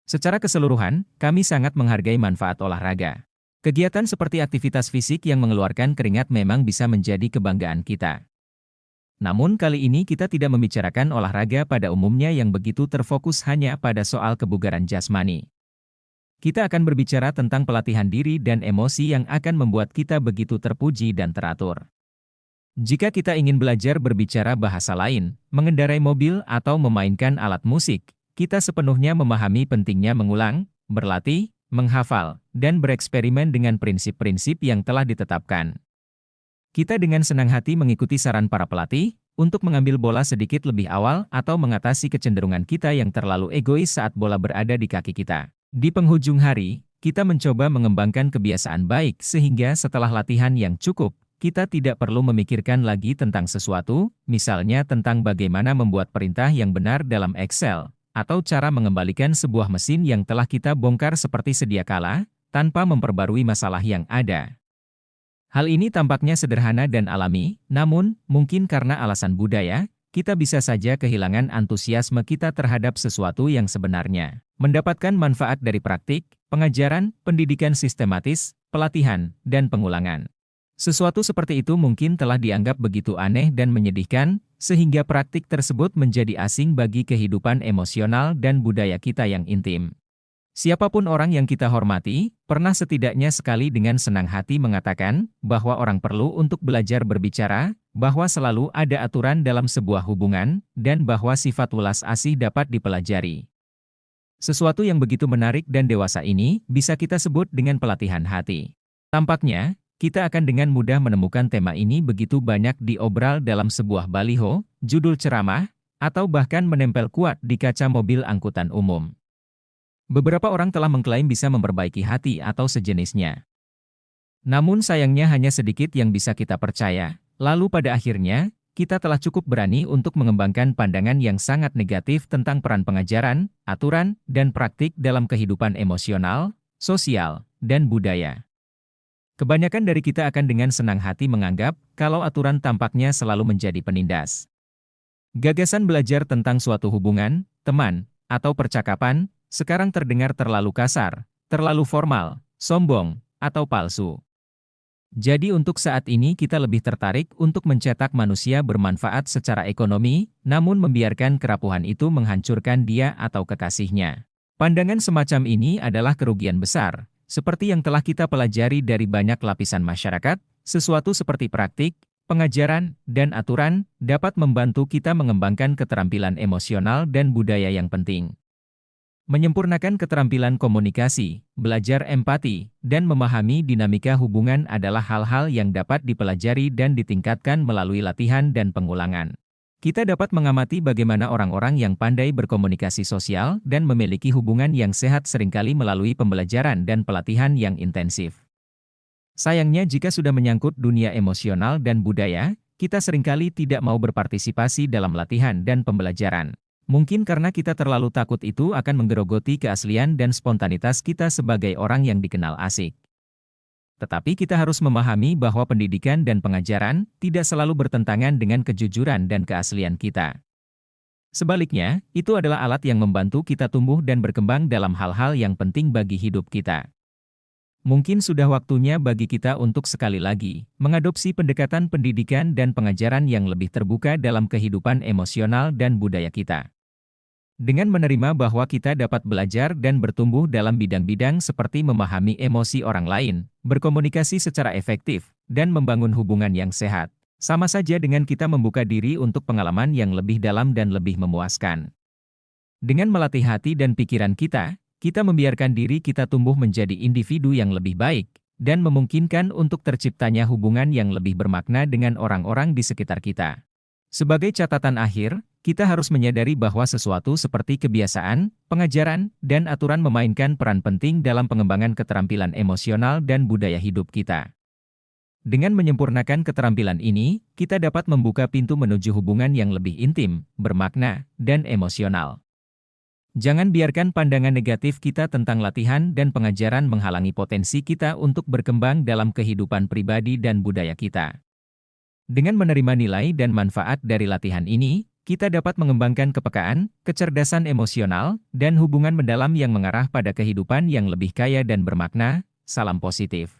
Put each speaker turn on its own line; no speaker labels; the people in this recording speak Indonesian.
Secara keseluruhan, kami sangat menghargai manfaat olahraga. Kegiatan seperti aktivitas fisik yang mengeluarkan keringat memang bisa menjadi kebanggaan kita. Namun kali ini kita tidak membicarakan olahraga pada umumnya yang begitu terfokus hanya pada soal kebugaran jasmani. Kita akan berbicara tentang pelatihan diri dan emosi yang akan membuat kita begitu terpuji dan teratur. Jika kita ingin belajar berbicara bahasa lain, mengendarai mobil atau memainkan alat musik, kita sepenuhnya memahami pentingnya mengulang, berlatih, menghafal, dan bereksperimen dengan prinsip-prinsip yang telah ditetapkan. Kita dengan senang hati mengikuti saran para pelatih untuk mengambil bola sedikit lebih awal atau mengatasi kecenderungan kita yang terlalu egois saat bola berada di kaki kita. Di penghujung hari, kita mencoba mengembangkan kebiasaan baik sehingga setelah latihan yang cukup, kita tidak perlu memikirkan lagi tentang sesuatu, misalnya tentang bagaimana membuat perintah yang benar dalam Excel, atau cara mengembalikan sebuah mesin yang telah kita bongkar seperti sedia kala, tanpa memperbarui masalah yang ada. Hal ini tampaknya sederhana dan alami, namun, mungkin karena alasan budaya, kita bisa saja kehilangan antusiasme kita terhadap sesuatu yang sebenarnya. Mendapatkan manfaat dari praktik, pengajaran, pendidikan sistematis, pelatihan, dan pengulangan. Sesuatu seperti itu mungkin telah dianggap begitu aneh dan menyedihkan, sehingga praktik tersebut menjadi asing bagi kehidupan emosional dan budaya kita yang intim. Siapapun orang yang kita hormati, pernah setidaknya sekali dengan senang hati mengatakan bahwa orang perlu untuk belajar berbicara, bahwa selalu ada aturan dalam sebuah hubungan, dan bahwa sifat welas asih dapat dipelajari. Sesuatu yang begitu menarik dan dewasa ini bisa kita sebut dengan pelatihan hati. Tampaknya, kita akan dengan mudah menemukan tema ini begitu banyak diobral dalam sebuah baliho, judul ceramah, atau bahkan menempel kuat di kaca mobil angkutan umum. Beberapa orang telah mengklaim bisa memperbaiki hati atau sejenisnya. Namun sayangnya hanya sedikit yang bisa kita percaya, lalu pada akhirnya, kita telah cukup berani untuk mengembangkan pandangan yang sangat negatif tentang peran pengajaran, aturan, dan praktik dalam kehidupan emosional, sosial, dan budaya. Kebanyakan dari kita akan dengan senang hati menganggap kalau aturan tampaknya selalu menjadi penindas. Gagasan belajar tentang suatu hubungan, teman, atau percakapan, sekarang terdengar terlalu kasar, terlalu formal, sombong, atau palsu. Jadi untuk saat ini kita lebih tertarik untuk mencetak manusia bermanfaat secara ekonomi, namun membiarkan kerapuhan itu menghancurkan dia atau kekasihnya. Pandangan semacam ini adalah kerugian besar. Seperti yang telah kita pelajari dari banyak lapisan masyarakat, sesuatu seperti praktik, pengajaran, dan aturan dapat membantu kita mengembangkan keterampilan emosional dan budaya yang penting. Menyempurnakan keterampilan komunikasi, belajar empati, dan memahami dinamika hubungan adalah hal-hal yang dapat dipelajari dan ditingkatkan melalui latihan dan pengulangan. Kita dapat mengamati bagaimana orang-orang yang pandai berkomunikasi sosial dan memiliki hubungan yang sehat seringkali melalui pembelajaran dan pelatihan yang intensif. Sayangnya jika sudah menyangkut dunia emosional dan budaya, kita seringkali tidak mau berpartisipasi dalam latihan dan pembelajaran. Mungkin karena kita terlalu takut itu akan menggerogoti keaslian dan spontanitas kita sebagai orang yang dikenal asik. Tetapi kita harus memahami bahwa pendidikan dan pengajaran tidak selalu bertentangan dengan kejujuran dan keaslian kita. Sebaliknya, itu adalah alat yang membantu kita tumbuh dan berkembang dalam hal-hal yang penting bagi hidup kita. Mungkin sudah waktunya bagi kita untuk sekali lagi mengadopsi pendekatan pendidikan dan pengajaran yang lebih terbuka dalam kehidupan emosional dan budaya kita. Dengan menerima bahwa kita dapat belajar dan bertumbuh dalam bidang-bidang seperti memahami emosi orang lain, berkomunikasi secara efektif, dan membangun hubungan yang sehat, sama saja dengan kita membuka diri untuk pengalaman yang lebih dalam dan lebih memuaskan. Dengan melatih hati dan pikiran kita membiarkan diri kita tumbuh menjadi individu yang lebih baik, dan memungkinkan untuk terciptanya hubungan yang lebih bermakna dengan orang-orang di sekitar kita. Sebagai catatan akhir, kita harus menyadari bahwa sesuatu seperti kebiasaan, pengajaran, dan aturan memainkan peran penting dalam pengembangan keterampilan emosional dan budaya hidup kita. Dengan menyempurnakan keterampilan ini, kita dapat membuka pintu menuju hubungan yang lebih intim, bermakna, dan emosional. Jangan biarkan pandangan negatif kita tentang latihan dan pengajaran menghalangi potensi kita untuk berkembang dalam kehidupan pribadi dan budaya kita. Dengan menerima nilai dan manfaat dari latihan ini, kita dapat mengembangkan kepekaan, kecerdasan emosional, dan hubungan mendalam yang mengarah pada kehidupan yang lebih kaya dan bermakna. Salam positif.